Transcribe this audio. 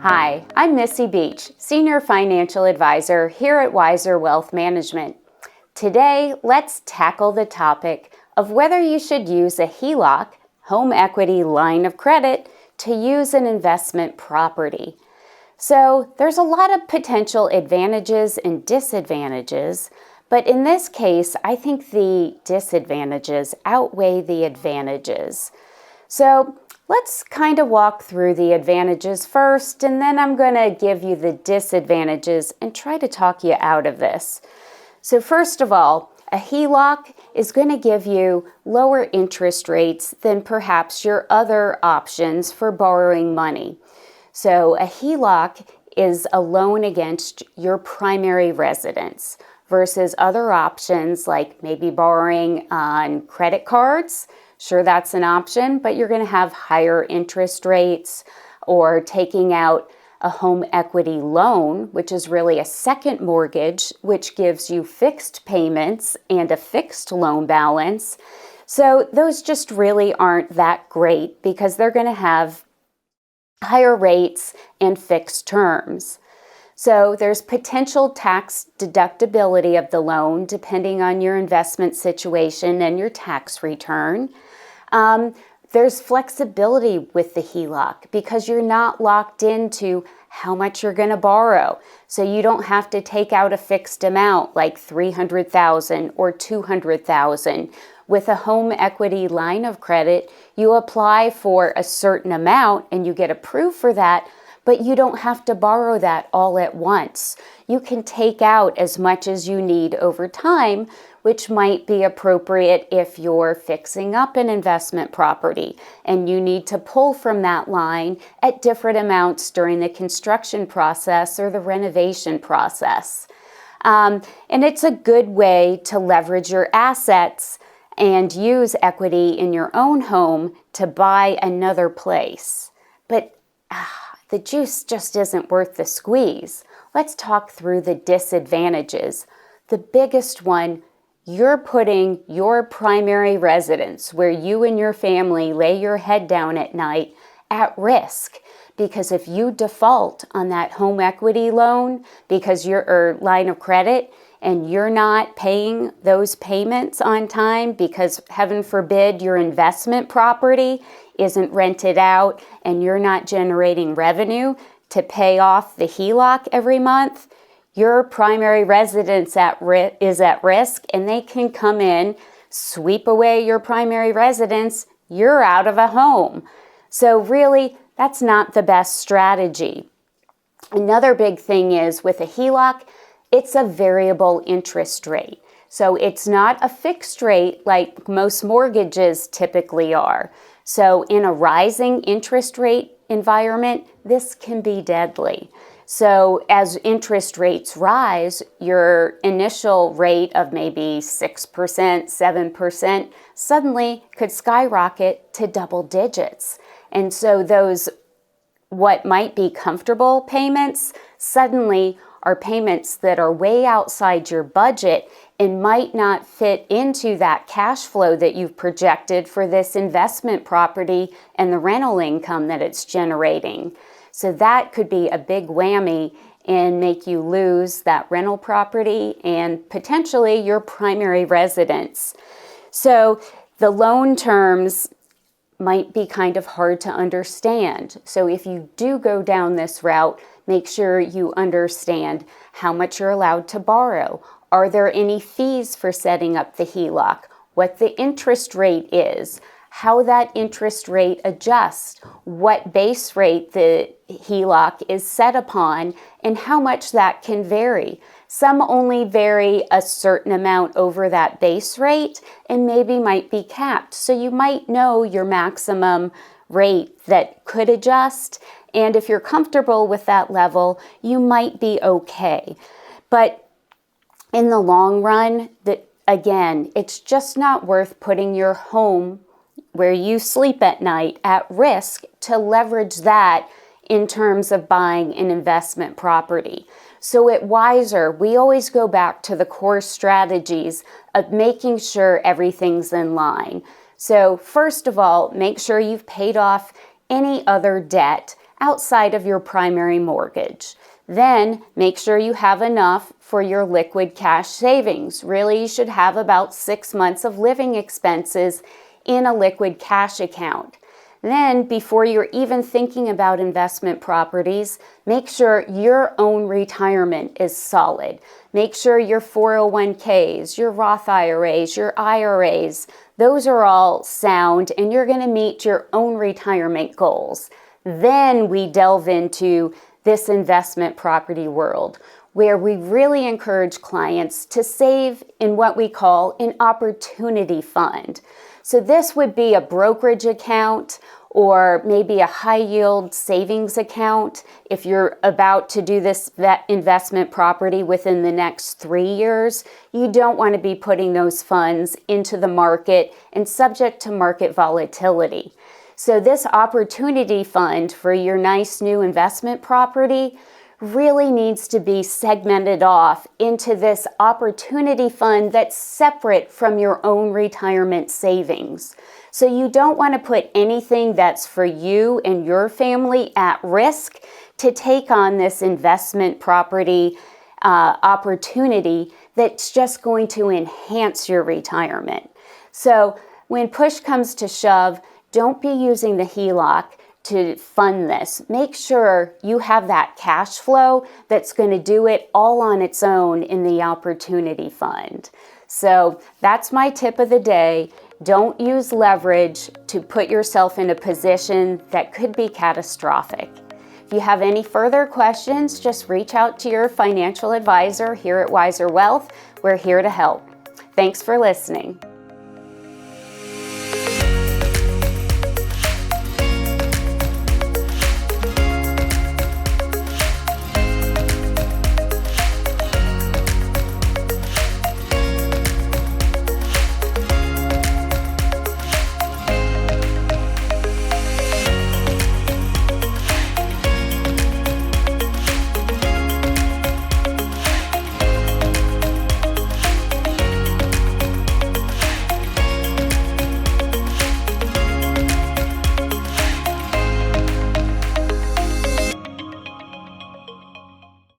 Hi, I'm Missy Beach, Senior Financial Advisor here at Wiser Wealth Management. Today, let's tackle the topic of whether you should use a HELOC, home equity line of credit, to use an investment property. So there's a lot of potential advantages and disadvantages, but in this case, I think the disadvantages outweigh the advantages. So let's kind of walk through the advantages first, and then I'm going to give you the disadvantages and try to talk you out of this. So first of all, a HELOC is going to give you lower interest rates than perhaps your other options for borrowing money. So a HELOC is a loan against your primary residence versus other options like maybe borrowing on credit cards. Sure, that's an option, but you're going to have higher interest rates, or taking out a home equity loan, which is really a second mortgage, which gives you fixed payments and a fixed loan balance. So those just really aren't that great because they're going to have higher rates and fixed terms. So there's potential tax deductibility of the loan depending on your investment situation and your tax return. There's flexibility with the HELOC because you're not locked into how much you're going to borrow. So you don't have to take out a fixed amount like $300,000 or $200,000. With a home equity line of credit, you apply for a certain amount and you get approved for that, but you don't have to borrow that all at once. You can take out as much as you need over time, which might be appropriate if you're fixing up an investment property and you need to pull from that line at different amounts during the construction process or the renovation process. And it's a good way to leverage your assets and use equity in your own home to buy another place. But the juice just isn't worth the squeeze. Let's talk through the disadvantages. The biggest one, you're putting your primary residence, where you and your family lay your head down at night, at risk. Because if you default on that home equity loan because or line of credit and you're not paying those payments on time because, heaven forbid, your investment property isn't rented out and you're not generating revenue to pay off the HELOC every month, your primary residence is at risk, and they can come in, sweep away your primary residence, you're out of a home. So really, that's not the best strategy. Another big thing is with a HELOC, it's a variable interest rate. So it's not a fixed rate like most mortgages typically are. So in a rising interest rate environment, this can be deadly. So as interest rates rise, your initial rate of maybe 6%, 7% suddenly could skyrocket to double digits. And so those what might be comfortable payments suddenly are payments that are way outside your budget and might not fit into that cash flow that you've projected for this investment property and the rental income that it's generating. So that could be a big whammy and make you lose that rental property and potentially your primary residence. So the loan terms might be kind of hard to understand. So if you do go down this route, make sure you understand how much you're allowed to borrow. Are there any fees for setting up the HELOC? What the interest rate is? How that interest rate adjusts, what base rate the HELOC is set upon, and how much that can vary. Some only vary a certain amount over that base rate and maybe might be capped. So you might know your maximum rate that could adjust, and if you're comfortable with that level, you might be okay. But in the long run, again, it's just not worth putting your home where you sleep at night at risk to leverage that in terms of buying an investment property. So at Wiser, we always go back to the core strategies of making sure everything's in line. So first of all, make sure you've paid off any other debt outside of your primary mortgage. Then make sure you have enough for your liquid cash savings. Really, you should have about 6 months of living expenses in a liquid cash account. Then, before you're even thinking about investment properties, make sure your own retirement is solid. Make sure your 401ks, your Roth IRAs, your IRAs, those are all sound and you're going to meet your own retirement goals. Then we delve into this investment property world, where we really encourage clients to save in what we call an opportunity fund. So this would be a brokerage account or maybe a high yield savings account. If you're about to do this investment property within the next 3 years, you don't want to be putting those funds into the market and subject to market volatility. So this opportunity fund for your nice new investment property really needs to be segmented off into this opportunity fund that's separate from your own retirement savings. So you don't want to put anything that's for you and your family at risk to take on this investment property opportunity that's just going to enhance your retirement. So when push comes to shove, don't be using the HELOC to fund this. Make sure you have that cash flow that's going to do it all on its own in the opportunity fund. So that's my tip of the day. Don't use leverage to put yourself in a position that could be catastrophic. If you have any further questions, just reach out to your financial advisor here at Wiser Wealth. We're here to help. Thanks for listening.